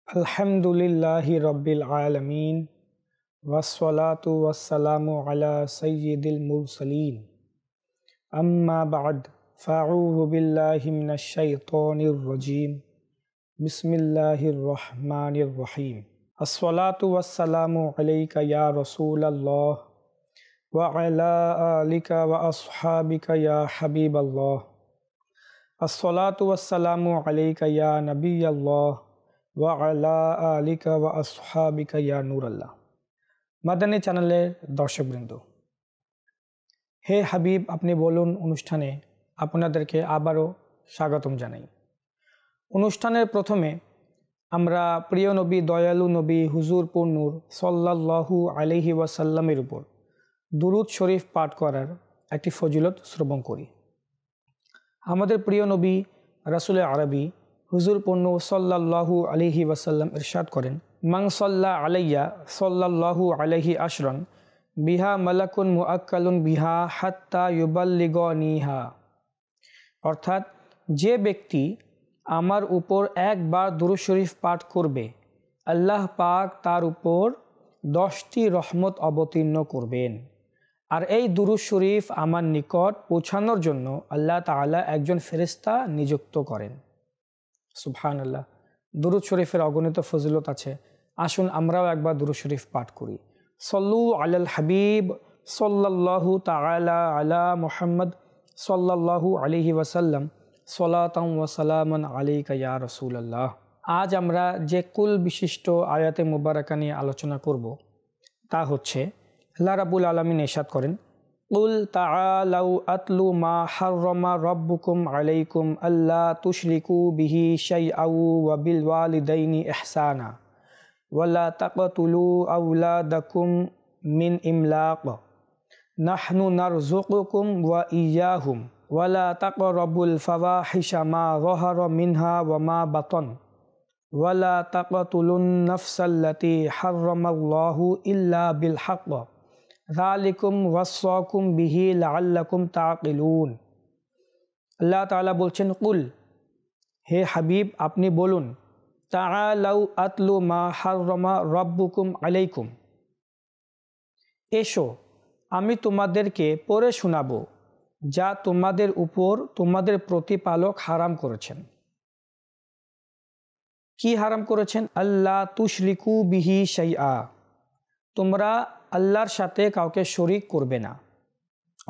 আলহামদুলিল্লাহি রব্বিল আলামিন ওয়াসসালাতু ওয়াসসালামু আলা সাইয়্যিদিল মুরসালিন আম্মা বা'দ ফাআউযু বিল্লাহি মিনাশ শাইতানির রাজীম বিসমিল্লাহির রহমানির রহিম আসসালাতু ওয়াসসালামু আলাইকা ইয়া রাসূলাল্লাহ ওয়া আলা আলিকা ওয়া আসহাবিকা ইয়া হাবিবাল্লাহ আসসালাতু ওয়াসসালামু আলাইকা ইয়া নাবিয়াল্লাহ ওয়া আলা আলিকা ওয়া আসহাবিকা ইয়া নূরাল্লাহ। মাদানী চ্যানেলের দর্শকবৃন্দ, হে হাবিব আপনি বলুন অনুষ্ঠানে আপনাদেরকে আবারও স্বাগতম জানাই। অনুষ্ঠানের প্রথমে আমরা প্রিয় নবী, দয়ালু নবী, হুজুর পুর-নূর সাল্লাল্লাহু আলাইহি ওয়াসাল্লামের উপর দুরূদ শরীফ পাঠ করার একটি ফজিলত শ্রবণ করি। আমাদের প্রিয় নবী রাসূলে আরবি হুজুর পুর-নূর সাল্লাল্লাহু আলাইহি ওয়াসাল্লাম ইরশাদ করেন, মান সাল্লা আলাইয়া সাল্লাল্লাহু আলাইহি আশরান বিহা মালাকুন মুআক্কালুন বিহা হাত্তা ইউবাল্লিগনিহা। অর্থাৎ যে ব্যক্তি আমার উপর একবার দুরূদ শরীফ পাঠ করবে, আল্লাহ পাক তার উপর 10টি রহমত অবতীর্ণ করবেন। আর এই দুরূদ শরীফ আমার নিকট পৌঁছানোর জন্য আল্লাহ তাআলা একজন ফেরেশতা নিযুক্ত করেন। সুবহানাল্লাহ। দুরূদ শরীফের অগণিত ফজিলত আছে। আসুন আমরাও একবার দুরূদ শরীফ পাঠ করি। সল্লু আলাল হাবিব সাল্লাল্লাহু তাআলা আলা মুহাম্মদ সাল্লাল্লাহু আলাইহি ওয়াসাল্লাম সলাতাম ওয়া সালামান আলাইকা ইয়া রাসূলুল্লাহ। আজ আমরা যে কুল বিশিষ্ট আয়াতে মুবারাকা নিয়ে আলোচনা করব তা হচ্ছে, আল্লাহ রাব্বুল আলামিন ইরশাদ করেন, কুল তাআলাউ আতলু মা হাররামা রাব্বুকুম আলাইকুম আল্লা তুশরিকু বিহি শাইআউ ওয়া বিল ওয়ালিদাইনি ইহসানা ওয়ালা তাকতুলু আওলাদাকুম মিন ইমলাক নাহনু নারযুকুকুম ওয়া ইয়্যাহুম ওয়ালা তাকরাবুল ফাওয়াহিশা মা যাহারা মিনহা ওয়া মা বাতন ওয়ালা তাকতুলুন নাফসাল্লাতী হাররামাল্লাহু ইল্লা বিল হক যালিকুম ওয়াসাকুম বিহি লাআল্লাকুম তাকিলুন। আল্লাহ তাআলা বলছেন, কুল, হে হাবিব আপনি বলুন, তাআলাউ আতলু মা হাররামা রাব্বুকুম আলাইকুম, এসো আমি তোমাদেরকে পড়ে শোনাবো যা তোমাদের উপর তোমাদের প্রতিপালক হারাম করেছেন। কি হারাম করেছেন? আল্লাহ তুশরিকু বিহি শাইআ, তোমরা আল্লাহর সাথে কাউকে শরীক করবে না,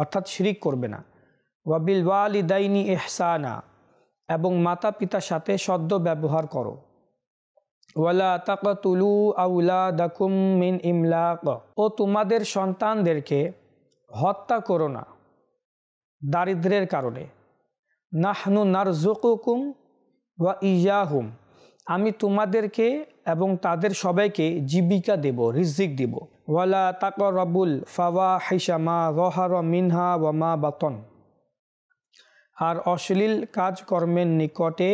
অর্থাৎ শিরিক করবে না। ওয়া বিল ওয়ালিদাইনি ইহসানা, এবং মাতা পিতার সাথে সদ্য ব্যবহার করো। ওয়ালা তাকতুলু আওলাদাকুম মিন ইমলাক, ও তোমাদের সন্তানদেরকে হত্যা করো না দারিদ্র্যের কারণে। নাহনু নারযুকুকুম ওয়া ইয়্যাহুম, আমি তোমাদেরকে এবং তাদের সবাইকে জীবিকা দেব, রিজিক দেব। ওয়ালা তাকরাবুল ফাওয়াহিশা মা যাহারা মিনহা ওয়া মা বাতন, আর অশ্লীল কাজকর্মের নিকটে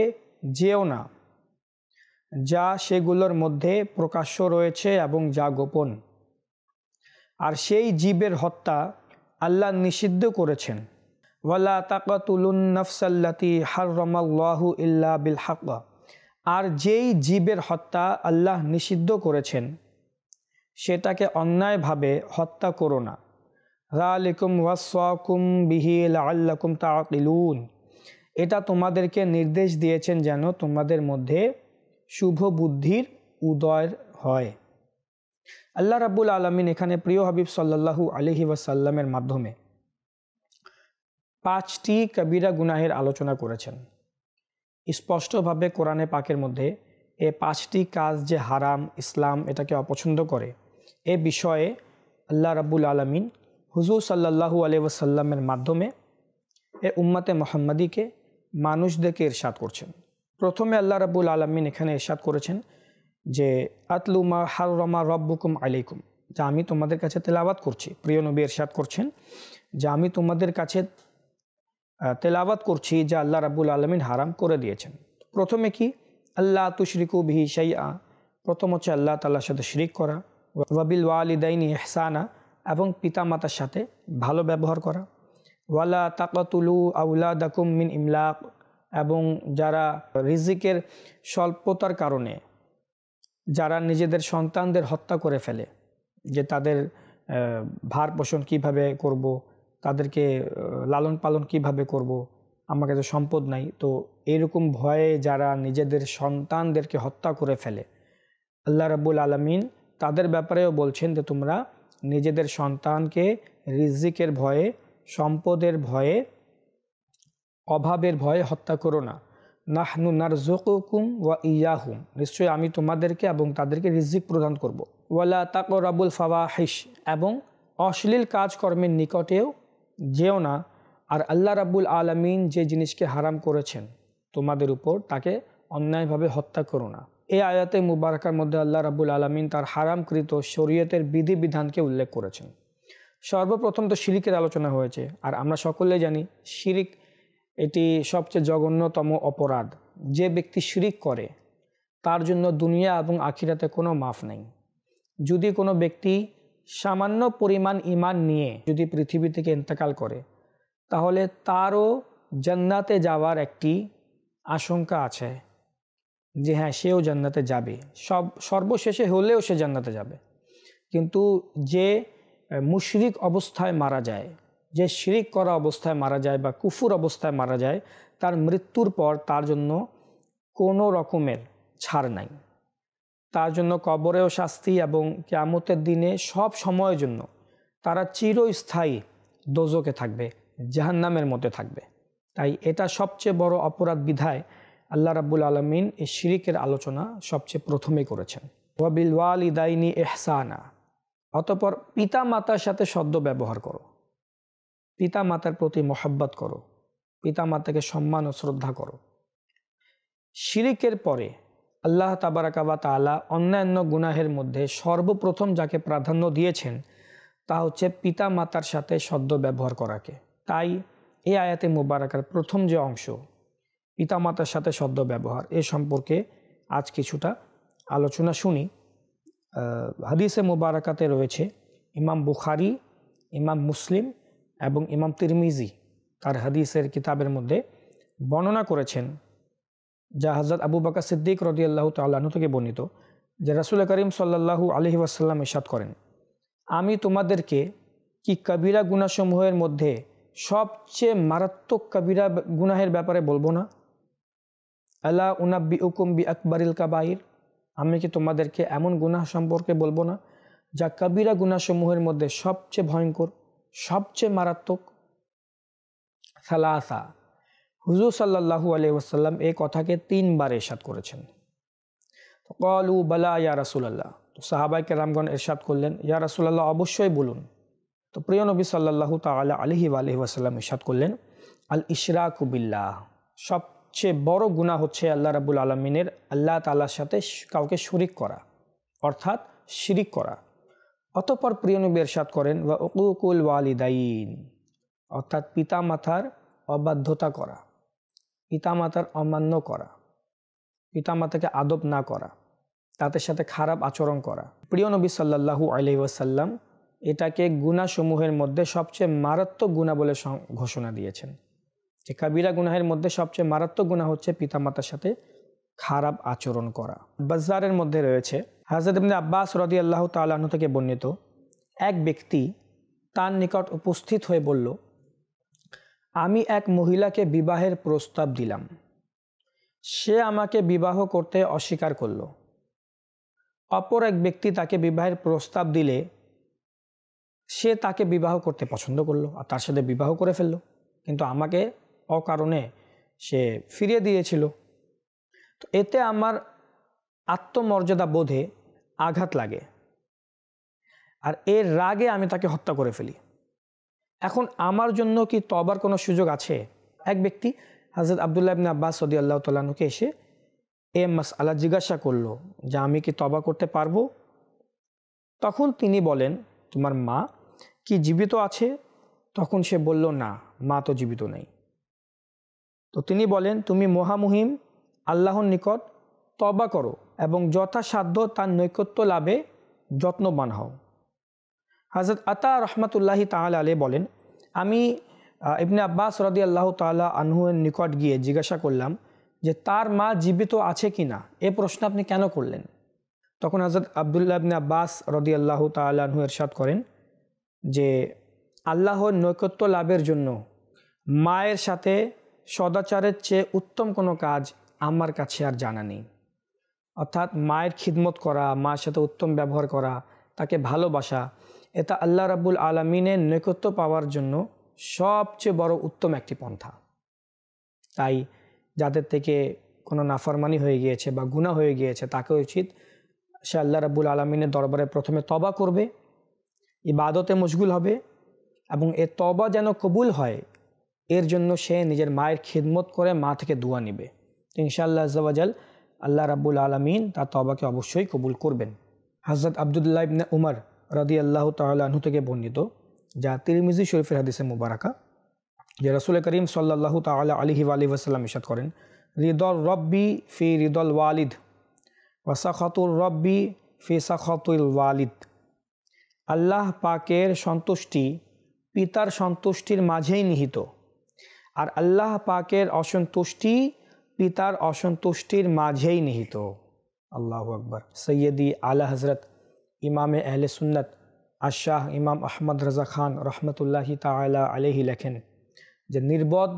যেও না যা সেগুলোর মধ্যে প্রকাশ্য রয়েছে এবং যা গোপন। আর সেই জীবের হত্যা আল্লাহ নিষিদ্ধ করেছেন। ওয়ালা তাকতুলুন নাফসাল্লাতী হাররামাল্লাহু ইল্লা বিল হক, আর যেই জীবের হত্যা আল্লাহ নিষিদ্ধ করেছেন সেটাকে অন্যায়ভাবে হত্যা করো না। যালিকুম ওয়াসাকুম বিহি লাআল্লাকুম তাকিলুন, এটা তোমাদেরকে নির্দেশ দিয়েছেন যেন তোমাদের মধ্যে শুভ বুদ্ধির উদয় হয়। আল্লাহ রাব্বুল আলামিন এখানে প্রিয় হাবিব সাল্লাল্লাহু আলাইহি ওয়াসাল্লামের মাধ্যমে 5টি কবিরা গুনাহের আলোচনা করেছেন। স্পষ্টভাবে কোরআনে পাকের মধ্যে এই 5টি কাজ যে হারাম, ইসলাম এটাকে অপছন্দ করে, এ বিষয়ে আল্লাহ রাব্বুল আলামিন হুজুর সাল্লাল্লাহু আলাইহি ওয়াসাল্লামের মাধ্যমে এ উম্মতে মুহাম্মাদিকে মানুষদেরকে ইরশাদ করছেন। প্রথমে আল্লাহ রাব্বুল আলামিন এখানে ইরশাদ করেছেন যে আতলু মা হাররামা রাব্বুকুম আলাইকুম, যা আমি তোমাদের কাছে তেলাওয়াত করছি। প্রিয় নবী ইরশাদ করছেন যে আমি তোমাদের কাছে তেলাওয়াত করছি যা আল্লাহ রাব্বুল আলামিন হারাম করে দিয়েছেন। প্রথমে কি? আল্লাহ তুশরিকু বিহি শাইআ, প্রথম হচ্ছে আল্লাহ তাআলার সাথে শিরিক করা। ওয়া বিল ওয়ালিদাইনি ইহসানা, এবং পিতামাতার সাথে ভালো ব্যবহার করা। ওয়ালা তাকতুলু আওলাদাকুম মিন ইমলাক, এবং যারা রিজিকের স্বল্পতার কারণে যারা নিজেদের সন্তানদের হত্যা করে ফেলে, যে তাদের ভার পোষণ কীভাবে করব, তাদেরকে লালন পালন কিভাবে করব, আমার কাছে সম্পদ নাই, তো এরকম ভয়ে যারা নিজেদের সন্তানদেরকে হত্যা করে ফেলে, আল্লাহ রাব্বুল আলামিন তাদের ব্যাপারেও বলছেন যে তোমরা নিজেদের সন্তানকে রিজিকের ভয়ে, সম্পদের ভয়ে, অভাবের ভয়ে হত্যা করো না। নাহনু নারযুকুকুম ওয়া ইয়াহুম, নিশ্চয়ই আমি তোমাদেরকে এবং তাদেরকে রিজিক প্রদান করব। ওয়ালা তাকরাবুল ফাওয়াহিশ, এবং অশ্লীল কাজকর্মের নিকটেও যেও না। আর আল্লাহ রাব্বুল আলামিন যে জিনিসকে হারাম করেছেন তোমাদের উপর, তাকে অন্যায়ভাবে হত্যা করো না। এই আয়াতে মুবারাকার মধ্যে আল্লাহ রাব্বুল আলামিন তার হারামকৃত শরীয়তের বিধিবিধানকে উল্লেখ করেছেন। সর্বপ্রথম তো শিরিকের আলোচনা হয়েছে, আর আমরা সকলে জানি শিরিক এটি সবচেয়ে জঘন্যতম অপরাধ। যে ব্যক্তি শিরিক করে তার জন্য দুনিয়া এবং আখিরাতে কোনো মাফ নেই। যদি কোনো ব্যক্তি সামান্য পরিমাণ ঈমান নিয়ে যদি পৃথিবী থেকে ইন্তেকাল করে, তাহলে তারও জান্নাতে যাওয়ার একটি আশঙ্কা আছে, যে হ্যাঁ সেও জান্নাতে যাবে, সর্বশেষে হলেও সে জান্নাতে যাবে। কিন্তু যে মুশরিক অবস্থায় মারা যায়, যে শিরিক করা অবস্থায় মারা যায় বা কুফুর অবস্থায় মারা যায়, তার মৃত্যুর পর তার জন্য কোনো রকমের ছাড় নাই। তার জন্য কবরেও শাস্তি এবং কিয়ামতের দিনে সব সময়ের জন্য তারা চিরস্থায়ী দোজকে থাকবে, জাহান্নামের মধ্যে থাকবে। তাই এটা সবচেয়ে বড় অপরাধ বিধায় আল্লাহ রাব্বুল আলামিন এই শিরিকের আলোচনা সবচেয়ে প্রথমেই করেছেন। ওয়া বিল ওয়ালিদাইনি ইহসানা, অতঃপর পিতা মাতার সাথে সদ্য ব্যবহার করো, পিতা মাতার প্রতি মহব্বত করো, পিতা মাতাকে সম্মান ও শ্রদ্ধা করো। শিরিকের পরে আল্লাহ তাবারাকা ওয়া তাআলা অন্যান্য গুনাহের মধ্যে সর্বপ্রথম যাকে প্রাধান্য দিয়েছেন তা হচ্ছে পিতা মাতার সাথে সদ্য ব্যবহার করাকে। তাই এই আয়াতে মুবারাকার প্রথম যে অংশ, পিতা মাতার সাথে সদ্য ব্যবহার, এ সম্পর্কে আজ কিছুটা আলোচনা শুনি। হাদিসে মুবারাকাতে রয়েছে, ইমাম বুখারী, ইমাম মুসলিম এবং ইমাম তিরমিজি তার হাদিসের কিতাবের মধ্যে বর্ণনা করেছেন, যা হযরত আবু বকর সিদ্দিক রাদিয়াল্লাহু তাআলা আনহু থেকে বর্ণিত, যে রাসূল করিম সাল্লাল্লাহু আলাইহি ওয়াসাল্লাম ইরশাদ করেন, আমি তোমাদেরকে কি কবিরা গুনাহসমূহের মধ্যে সবচেয়ে মারাত্মক কবিরা গুনাহের ব্যাপারে বলবো না? আলা উনাব্বিউকুম বিআকবারিল কাবাইর, আমি কি তোমাদেরকে এমন গুনাহ সম্পর্কে বলবো না যা কবিরা গুনাহসমূহের মধ্যে সবচেয়ে ভয়ঙ্কর, সবচেয়ে মারাত্মক? সালাসা, হুজুর সাল্লাল্লাহু আলাইহি ওয়াসাল্লাম এই কথাকে 3 বার ইরশাদ করেছেন। ক্বালু বালা ইয়া রাসূলুল্লাহ, তো সাহাবায়ে কেরামগণ ইরশাদ করলেন, ইয়া রাসূলুল্লাহ অবশ্যই বলুন। তো প্রিয় নবী সাল্লাল্লাহু তাআলা আলাইহি ওয়াসাল্লাম ইরশাদ করলেন, আল ইশরাকু বিল্লাহ, সবচেয়ে বড় গুনাহ হচ্ছে আল্লাহ রাব্বুল আলামিনের, আল্লাহ তাআলার সাথে কাউকে শরীক করা, অর্থাৎ শিরিক করা। অতঃপর প্রিয় নবী ইরশাদ করেন, ওয়া উকুকুল ওয়ালিদাইন, অর্থাৎ পিতামাতার অবাধ্যতা করা, পিতামাতার অমান্য করা, পিতামাতাকে আদব না করা, তাদের সাথে খারাপ আচরণ করা। প্রিয় নবী সাল্লাল্লাহু আলাইহি ওয়াসাল্লাম এটাকে গুনাহসমূহের মধ্যে সবচেয়ে মারাত্মক গুনাহ বলে ঘোষণা দিয়েছেন, যে কবিরা গুনাহের মধ্যে সবচেয়ে মারাত্মক গুনাহ হচ্ছে পিতামাতার সাথে খারাপ আচরণ করা। বাজ্জারের মধ্যে রয়েছে, হযরত ইবনে আব্বাস রাদিয়াল্লাহু তাআলা আনহু থেকে বর্ণিত, এক ব্যক্তি তার নিকট উপস্থিত হয়ে বলল, আমি এক মহিলাকে বিবাহের প্রস্তাব দিলাম, সে আমাকে বিবাহ করতে অস্বীকার করল। অপর এক ব্যক্তি তাকে বিবাহের প্রস্তাব দিলে সে তাকে বিবাহ করতে পছন্দ করলো আর তার সাথে বিবাহ করে ফেললো, কিন্তু আমাকে অকারণে সে ফিরিয়ে দিয়েছিল। তো এতে আমার আত্মমর্যাদা বোধে আঘাত লাগে, আর এর রাগে আমি তাকে হত্যা করে ফেলি। এখন আমার জন্য কি তওবার কোনো সুযোগ আছে? এক ব্যক্তি হযরত আব্দুল্লাহ ইবনে আব্বাস রাদিয়াল্লাহু তাআলা আনহুকে এসে এ মাসআলা জিজ্ঞাসা করলো যে আমি কি তওবা করতে পারবো? তখন তিনি বলেন, তোমার মা কি জীবিত আছে? তখন সে বলল, না, মা তো জীবিত নেই। তো তিনি বলেন, তুমি মহামহিম আল্লাহর নিকট তওবা করো এবং যথাসাধ্য তার নৈকট্য লাভে যত্নবান হও। হযরত আতা রহমাতুল্লাহি তাআলা আলাইহি বলেন, আমি ইবনে আব্বাস রাদিয়াল্লাহু তাআলা আনহুর নিকট গিয়ে জিজ্ঞাসা করলাম যে তার মা জীবিত আছে কি না, এ প্রশ্ন আপনি কেন করলেন? তখন হযরত আব্দুল্লাহ ইবনে আব্বাস রাদিয়াল্লাহু তাআলা আনহু ইরশাদ করেন যে আল্লাহর নৈকট্য লাভের জন্য মায়ের সাথে সদাচারের চেয়ে উত্তম কোনো কাজ আমার কাছে আর জানা নেই। অর্থাৎ মায়ের খিদমত করা, মায়ের সাথে উত্তম ব্যবহার করা, তাকে ভালোবাসা, এটা আল্লাহ রাব্বুল আলামিনের নৈকট্য পাওয়ার জন্য সবচেয়ে বড় উত্তম একটি পন্থা। তাই যাদের থেকে কোনো নাফরমানি হয়ে গিয়েছে বা গুনাহ হয়ে গিয়েছে, তাকে উচিত সে আল্লাহ রাব্বুল আলামিনের দরবারে প্রথমে তওবা করবে, ইবাদতে মশগুল হবে, এবং এ তওবা যেন কবুল হয় এর জন্য সে নিজের মায়ের খিদমত করে মা থেকে দোয়া নেবে। ইনশাআল্লাহ আজ্জা ওয়া জাল আল্লাহ রাব্বুল আলামিন তার তওবাকে অবশ্যই কবুল করবেন। হযরত আব্দুল্লাহ ইবনে উমর রাদিয়াল্লাহু তাআলা আনহু থেকে বর্ণিত, যা তিরমিজি শরীফের হাদিসে মুবারাকা, যে রাসূল করিম সাল্লাল্লাহু তাআলা আলাইহি ওয়া আলিহি ওয়াসাল্লাম ইরশাদ করেন, রিদল রব্বি ফি রিদল ওয়ালিদ ওয়া সাখাতুর রব্বি ফি সাখাতুল ওয়ালিদ। আল্লাহ পাকের সন্তুষ্টি পিতার সন্তুষ্টির মাঝেই নিহিত, আর আল্লাহ পাকের অসন্তুষ্টি পিতার অসন্তুষ্টির মাঝেই নিহিত। আল্লাহু আকবার। সৈয়দি আলা হজরত ইমামে আহলে সুন্নত আশাহ ইমাম আহমদ রাজা খান রহমতুল্লাহি তাআলা আলাইহি লেখেন যে নির্বোধ,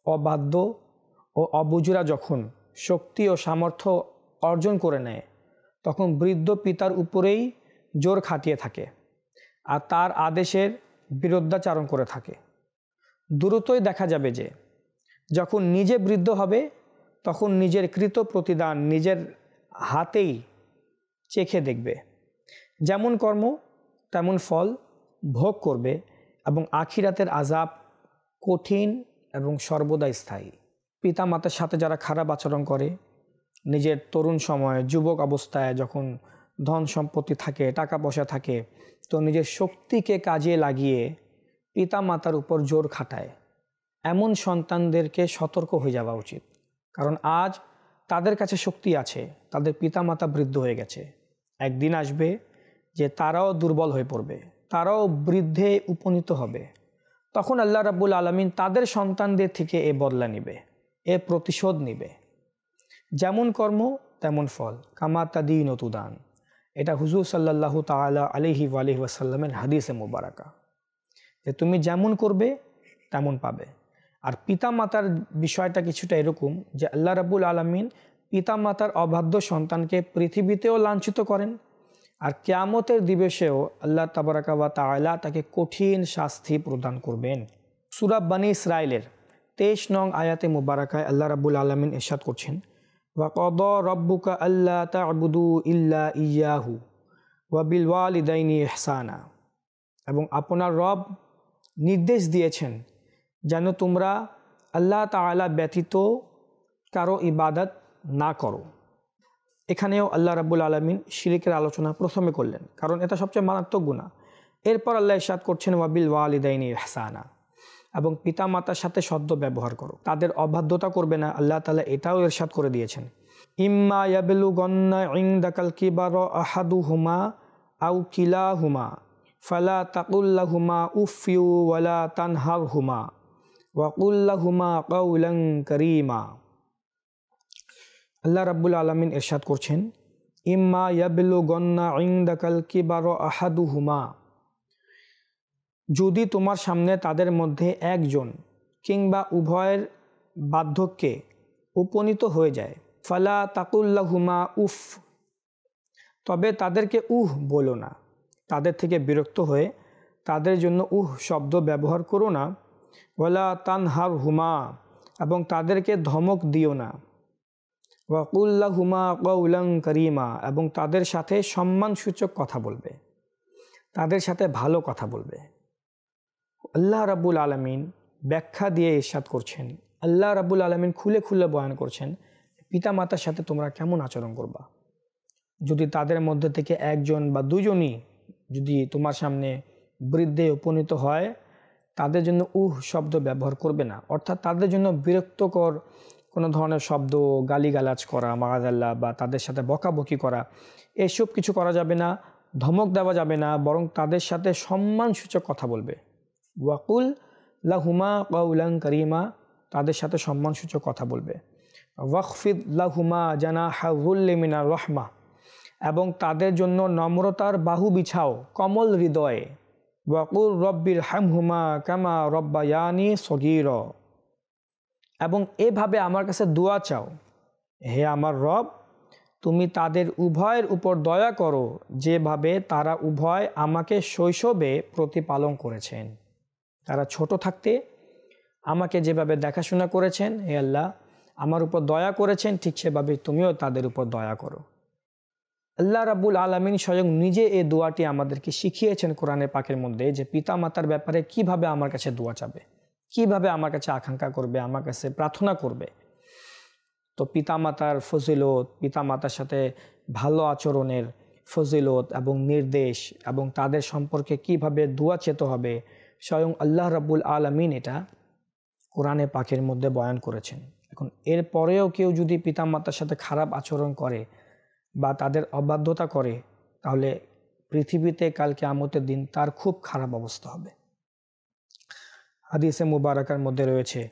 অবাধ্য ও অবুঝরা যখন শক্তি ও সামর্থ্য অর্জন করে নেয়, তখন বৃদ্ধ পিতার উপরেই জোর খাটিয়ে থাকে আর তার আদেশের বিরুদ্ধাচারণ করে থাকে। দ্রুতই দেখা যাবে যে যখন নিজে বৃদ্ধ হবে, তখন নিজের কৃত প্রতিদান নিজের হাতেই চেখে দেখবে। যেমন কর্ম তেমন ফল ভোগ করবে, এবং আখিরাতের আযাব কঠিন এবং সর্বদা স্থায়ী। পিতা মাতার সাথে যারা খারাপ আচরণ করে, নিজের তরুণ সময়ে যুবক অবস্থায় যখন ধন সম্পত্তি থাকে, টাকা পয়সা থাকে, তো নিজের শক্তিকে কাজে লাগিয়ে পিতা মাতার উপর জোর খাটায়, এমন সন্তানদেরকে সতর্ক হয়ে যাওয়া উচিত। কারণ আজ তাদের কাছে শক্তি আছে, তাদের পিতা মাতা বৃদ্ধ হয়ে গেছে, একদিন আসবে যে তারাও দুর্বল হয়ে পড়বে, তারাও বৃদ্ধে উপনীত হবে। তখন আল্লাহ রাব্বুল আলামিন তাদের সন্তানদের থেকে এ বদলা নিবে, এ প্রতিশোধ নিবে। যেমন কর্ম তেমন ফল, কামা তাদিন ও তুদান। এটা হুজুর সাল্লাল্লাহু তাআলা আলাইহি ওয়া আলিহি ওয়াসাল্লামের হাদিসে মুবারাকা, যে তুমি যেমন করবে তেমন পাবে। আর পিতা মাতার বিষয়টা কিছুটা এরকম যে আল্লাহ রাব্বুল আলামিন পিতা মাতার অবাধ্য সন্তানকে পৃথিবীতেও লাঞ্ছিত করেন, আর কিয়ামতের দিবসেও আল্লাহ তাবারাকা ওয়া তাআলা তাকে কঠিন শাস্তি প্রদান করবেন। সূরা বনী ইসরাঈলের 23 নং আয়াতে মুবারাকায় আল্লাহ রাব্বুল আলামিন ইরশাদ করছেন, ওয়া ক্বাদা রাব্বুকা আল্লা তা'বুদু ইল্লা ইয়্যাহু ওয়া বিল ওয়ালিদাইনি ইহসানা। এবং আপনার রব নির্দেশ দিয়েছেন যেন তোমরা আল্লাহ তাআলা ব্যতীত কারো ইবাদত না করো। এখানেও আল্লাহ রাব্বুল আলামিন শিরকের আলোচনা প্রথমে করলেন, কারণ এটা সবচেয়ে মারাত্মক গুনাহ। এরপর আল্লাহ ইরশাদ করছেন, ওয়া বিল ওয়ালিদাইনি ইহসানা, এবং পিতা মাতার সাথে সদ্য ব্যবহার করো, তাদের অবাধ্যতা করবে না। আল্লাহ তাআলা এটাও ইরশাদ করে দিয়েছেন, ইম্মা ইয়াবলুগান্না ইনদাকাল কিবারা আহাদুহুমা আও কিলাহুমা ফালা তাকুল লাহুমা উফিউ ওয়ালা তানহারহুমা ওয়া কুল লাহুমা কাওলান কারীমা। আল্লাহ রাব্বুল আলামিন ইরশাদ করছেন, ইম্মা ইয়াবলুগান্না ইনদাকাল কিবারা আহাদুহুমা, যদি তোমার সামনে তাদের মধ্যে একজন কিংবা উভয়ের বার্ধক্যে উপনীত হয়ে যায়, ফালা তাকুল লাহুমা উফ, তবে তাদেরকে বলো না, তাদের থেকে বিরক্ত হয়ে তাদের জন্য শব্দ ব্যবহার করো না। ওয়ালা তানহারহুমা, এবং তাদেরকে ধমক দিও না। ওয়া কুল লাহুমা কাওলান কারীমা, এবং তাদের সাথে সম্মানসূচক কথা বলবে, তাদের সাথে ভালো কথা বলবে। আল্লাহ রাব্বুল আলামিন ব্যাখ্যা দিয়ে ইরশাদ করছেন, আল্লাহ রাব্বুল আলামিন খুলে খুলে বয়ান করছেন পিতা মাতার সাথে তোমরা কেমন আচরণ করবা। যদি তাদের মধ্যে থেকে একজন বা দুজনই যদি তোমার সামনে বৃদ্ধে উপনীত হয়, তাদের জন্য শব্দ ব্যবহার করবে না। অর্থাৎ তাদের জন্য বিরক্তকর কোনো ধরনের শব্দ, গালিগালাজ করা মাআযাল্লাহ, বা তাদের সাথে বকাবকি করা, এসব কিছু করা যাবে না, ধমক দেওয়া যাবে না, বরং তাদের সাথে সম্মানসূচক কথা বলবে। ওয়াকুল লাহুমা কাওলান কারীমা, তাদের সাথে সম্মানসূচক কথা বলবে। ওয়াখফিদ লাহুমা জানাহা যুল্লি মিনার রাহমা, এবং তাদের জন্য নম্রতার বাহু বিছাও কমল হৃদয়ে। ওয়াকুল রব্বির হামহুমা কামা রব্বায়ানি সগীর, এবং এভাবে আমার কাছে দোয়া চাও, হে আমার রব, তুমি তাদের উভয়ের উপর দয়া করো যেভাবে তারা উভয় আমাকে শৈশবে প্রতিপালন করেছেন। তারা ছোট থাকতে আমাকে যেভাবে দেখাশোনা করেছেন, হে আল্লাহ আমার উপর দয়া করেছেন, ঠিক সেভাবে তুমিও তাদের উপর দয়া করো। আল্লাহ রাব্বুল আলামিন স্বয়ং নিজে এই দোয়াটি আমাদেরকে শিখিয়েছেন কোরআনে পাকের মধ্যে, যে পিতা মাতার ব্যাপারে কিভাবে আমার কাছে দোয়া চাবে, কিভাবে আমার কাছে আকাঙ্ক্ষা করবে, আমার কাছে প্রার্থনা করবে। তো পিতামাতার ফজিলত, পিতামাতার সাথে ভালো আচরণের ফজিলত এবং নির্দেশ, এবং তাদের সম্পর্কে কিভাবে দোয়া চেতে হবে, স্বয়ং আল্লাহ রাব্বুল আলামিন এটা কোরআনে পাকের মধ্যে বয়ান করেছেন। এখন এর পরেও কেউ যদি পিতামাতার সাথে খারাপ আচরণ করে বা তাদের অবাধ্যতা করে, তাহলে পৃথিবীতে কাল কিয়ামতের দিন তার খুব খারাপ অবস্থা হবে। হাদিসে মুবারাকার মধ্যে রয়েছে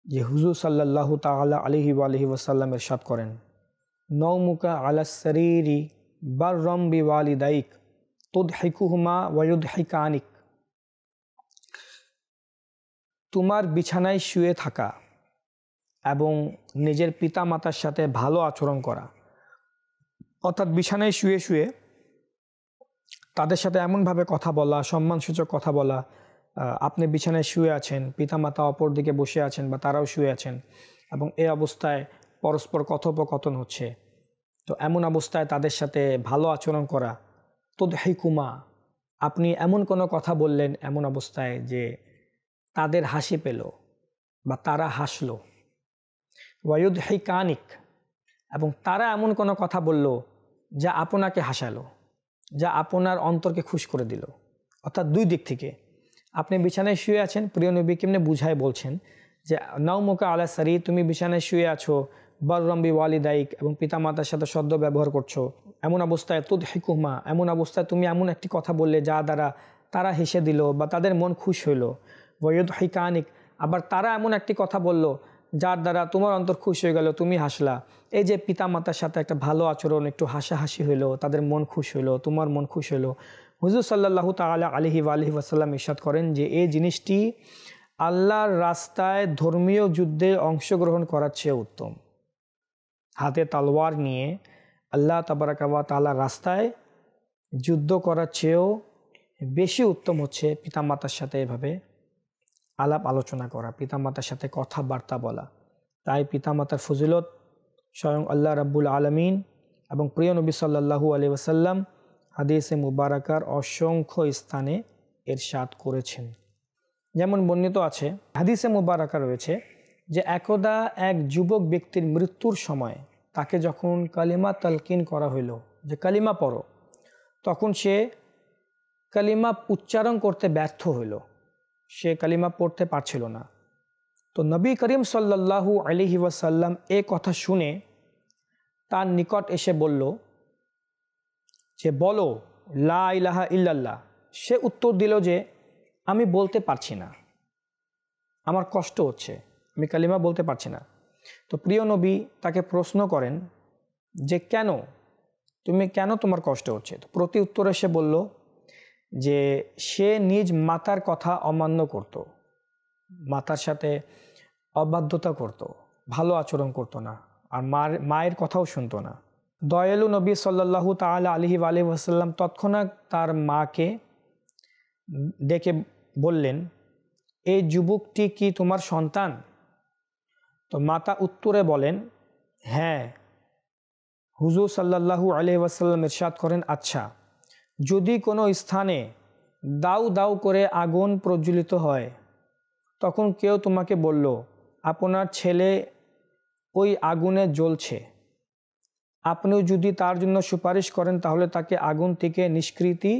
যে হুজুর সাল্লাল্লাহু তাআলা আলাইহি ওয়াসাল্লাম ইরশাদ করেন, নওমুকা আলাস সারিরি বাররাম বিওয়ালিদাইক তুদহিকুহুমা ওয়া ইউদহিকানিক, তোমার বিছানায় শুয়ে থাকা এবং নিজের পিতা মাতার সাথে ভালো আচরণ করা, অর্থাৎ বিছানায় শুয়ে শুয়ে তাদের সাথে এমনভাবে কথা বলা, সম্মানসূচক কথা বলা। আপনি বিছানায় শুয়ে আছেন, পিতামাতা অপর দিকে বসে আছেন বা তারাও শুয়ে আছেন, এবং এই অবস্থায় পরস্পর কথোপকথন হচ্ছে। তো এমন অবস্থায় তাদের সাথে ভালো আচরণ করা। তুদহিকুমা, আপনি এমন কোনো কথা বললেন এমন অবস্থায় যে তাদের হাসি পেল বা তারা হাসলো। ওয়ায়ুদহিকানিক, এবং তারা এমন কোনো কথা বলল যা আপনাকে হাসালো, যা আপনার অন্তরকে খুশ করে দিল। অর্থাৎ দুই দিক থেকে। আপনি বিছানায় শুয়ে আছেন, প্রিয় নবী কেমনে বুঝায় বলছেন যে নাওমুকা আলা সারি, তুমি বিছানায় শুয়ে আছো, বাররাম বিওয়ালিদাইক, এবং পিতামাতার সাথে সদ্য ব্যবহার করছো। এমন অবস্থায় তুদহিকুহুমা, এমন অবস্থায় তুমি এমন একটি কথা বললে যা দ্বারা তারা হেসে দিল বা তাদের মন খুশ হইল। ওয়ায়ুদহিকানিক, আবার তারা এমন একটি কথা বলল যার দ্বারা তোমার অন্তর খুশ হয়ে গেল, তুমি হাসলা। এই যে পিতামাতার সাথে একটা ভালো আচরণ, একটু হাসাহাসি হইলো, তাদের মন খুশ হইলো, তোমার মন খুশ হইলো। হুজুর সাল্লাল্লাহু তাআলা আলাইহি ওয়াসাল্লাম ইরশাদ করেন যে এই জিনিসটি আল্লাহর রাস্তায় ধর্মীয় যুদ্ধে অংশগ্রহণ করার চেয়ে উত্তম। হাতে তলোয়ার নিয়ে আল্লাহ তাবারাকা ওয়া তাআলার রাস্তায় যুদ্ধ করার চেয়েও বেশি উত্তম হচ্ছে পিতামাতার সাথে এভাবে আলাপ আলোচনা করা, পিতামাতার সাথে কথাবার্তা বলা। তাই পিতামাতার ফজিলত স্বয়ং আল্লাহ রাব্বুল আলামিন এবং প্রিয় নবী সাল্লাল্লাহু আলাইহি ওয়াসাল্লাম হাদিসে মুবারাকার অসংখ্য স্থানে ইরশাদ করেছেন। যেমন বর্ণিত আছে, হাদিসে মুবারাকা রয়েছে যে একদা এক যুবক ব্যক্তির মৃত্যুর সময় তাকে যখন কালিমা তালকিন করা হইল যে কালিমা পড়ো, তখন সে কালিমা উচ্চারণ করতে ব্যর্থ হইল, সে কালিমা পড়তে পারছিল না। তো নবী করিম সাল্লাল্লাহু আলাইহি ওয়াসাল্লাম এ কথা শুনে তার নিকট এসে বলল যে বলো লা ইলাহা ইল্লাল্লাহ। সে উত্তর দিল যে আমি বলতে পারছি না, আমার কষ্ট হচ্ছে, আমি কালিমা বলতে পারছি না। তো প্রিয় নবী তাকে প্রশ্ন করেন যে কেন তোমার কষ্ট হচ্ছে? তো প্রতি উত্তরে সে বলল যে সে নিজ মাতার কথা অমান্য করত, মাতার সাথে অবাধ্যতা করত, ভালো আচরণ করতো না, আর মায়ের কথাও শুনতো না। দয়ালু নবী সাল্লাল্লাহু তাআলা আলাইহি ওয়াসাল্লাম তৎক্ষণাৎ তার মাকে ডেকে বললেন, এই যুবকটি কি তোমার সন্তান? তো মাতা উত্তরে বলেন, হ্যাঁ। হুজুর সাল্লাল্লাহু আলাইহি ওয়াসাল্লাম ইরশাদ করেন, আচ্ছা, যদি কোনো স্থানে দাউ দাউ করে আগুন প্রজ্বলিত হয়, তখন কেউ তোমাকে বলল আপনার ছেলে ওই আগুনে জ্বলছে, আপনিও যদি তার জন্য সুপারিশ করেন তাহলে তাকে আগুন থেকে নিষ্কৃতি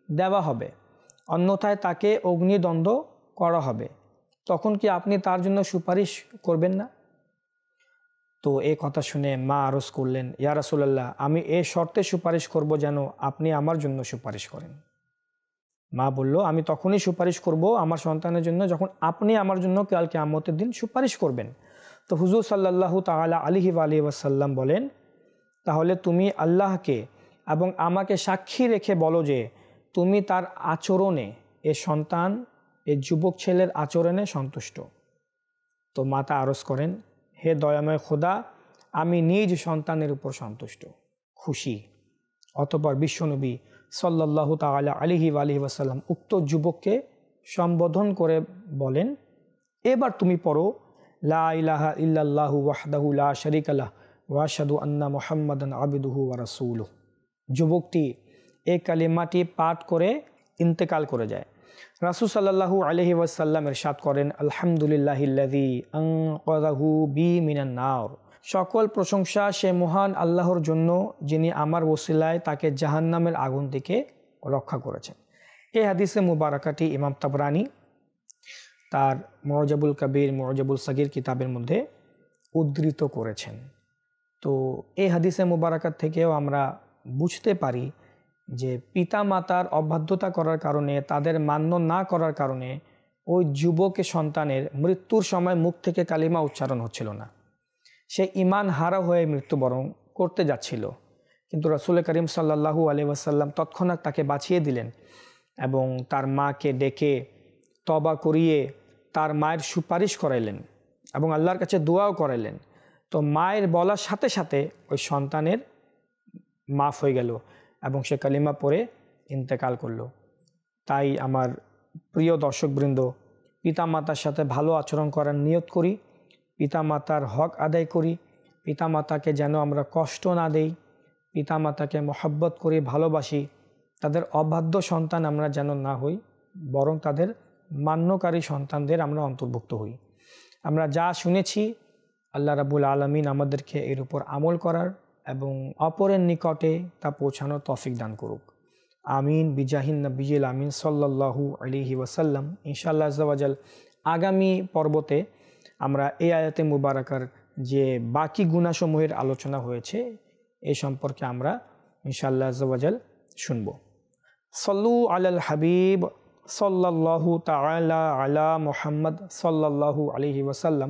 দেওয়া হবে, অন্যথায় তাকে অগ্নিদণ্ড করা হবে। তখন কি আপনি তার জন্য সুপারিশ করবেন না? তো এই কথা শুনে মা আরজ করলেন, ইয়া রাসূলুল্লাহ, আমি এ শর্তে সুপারিশ করব যেন আপনি আমার জন্য সুপারিশ করেন। মা বলল, আমি তখনই সুপারিশ করব আমার সন্তানের জন্য যখন আপনি আমার জন্য কাল কিয়ামতের দিন সুপারিশ করবেন। তো হুজুর সাল্লাল্লাহু তাআলা আলাইহি ওয়াসাল্লাম বলেন তাহলে তুমি আল্লাহকে এবং আমাকে সাক্ষী রেখে বলো যে তুমি তার আচরণে, এ সন্তান, এ যুবক ছেলের আচরণে সন্তুষ্ট। তো মাতা আরজ করেন, হে দয়াময় খোদা, আমি নিজ সন্তানের উপর সন্তুষ্ট, খুশি। অতঃপর বিশ্বনবী সাল্লাল্লাহু তাআলা আলাইহি ওয়াসাল্লাম উক্ত যুবককে সম্বোধন করে বলেন, এবার তুমি পড়ো লা ইলাহা ইল্লাল্লাহু ওয়াহদাহু লা শারীকা লাহু ওয়া আশহাদু আন্না মুহাম্মাদান আবদুহু ওয়া রাসূলুহু। যুবকটি এই কালিমাটি পাঠ করে ইন্তেকাল করে যায়। রাসূল সাল্লাল্লাহু আলাইহি ওয়াসাল্লাম ইরশাদ করেন, আলহামদুলিল্লাহিল্লাযী আনকাযাহু বি মিনান নার। সকল প্রশংসা সে মহান আল্লাহর জন্য, যিনি আমার ওসিলায় তাকে জাহান্নামের আগুন থেকে রক্ষা করেছেন। এই হাদিসে মুবারাকাটি ইমাম তাবরানী তার মুআজাবুল কবির, মুআজাবুল সগীর কিতাবের মধ্যে উদ্ধৃত করেছেন। তো এই হাদিসে মুবারাকাত থেকেও আমরা বুঝতে পারি যে পিতা মাতার অবাধ্যতা করার কারণে, তাদের মান্য না করার কারণে ওই যুবক সন্তানের মৃত্যুর সময় মুখ থেকে কালিমা উচ্চারণ হচ্ছিল না। সে ঈমান হারা হয়ে মৃত্যুবরণ করতে যাচ্ছিল, কিন্তু রাসূল করিম সাল্লাল্লাহু আলাইহি ওয়াসাল্লাম তৎক্ষণাৎ তাকে বাঁচিয়ে দিলেন এবং তার মাকে ডেকে তওবা করিয়ে তার মায়ের সুপারিশ করাইলেন এবং আল্লাহর কাছে দোয়াও করাইলেন। তো মায়ের বলার সাথে সাথে ওই সন্তানের মাফ হয়ে গেল এবং সে কালিমা পড়ে ইন্তেকাল করলো। তাই আমার প্রিয় দর্শকবৃন্দ, পিতামাতার সাথে ভালো আচরণ করার নিয়ত করি, পিতামাতার হক আদায় করি, পিতামাতাকে যেন আমরা কষ্ট না দেই, পিতামাতাকে মহব্বত করি, ভালোবাসি। তাদের অবাধ্য সন্তান আমরা যেন না হই, বরং তাদের মান্যকারী সন্তানদের আমরা অন্তর্ভুক্ত হই। আমরা যা শুনেছি, আল্লাহ রাব্বুল আলামিন আমাদেরকে এর উপর আমল করার এবং অপরের নিকটে তা পৌঁছানোর তৌফিক দান করুক। আমিন বিজাহিন নবিয়িল আমিন সাল্লাল্লাহু আলাইহি ওয়াসাল্লাম। ইনশাআল্লাহ আযজা ওয়া জাল আগামী পর্বতে আমরা এই আয়াতে মুবারাকার যে বাকি গুনাহসমূহের আলোচনা হয়েছে এই সম্পর্কে আমরা ইনশাআল্লাহ আযজা ওয়া জাল শুনব। সাল্লু আলাল হাবিব সাল্লাল্লাহু তাআলা আলা মুহাম্মদ সাল্লাল্লাহু আলাইহি ওয়াসাল্লাম।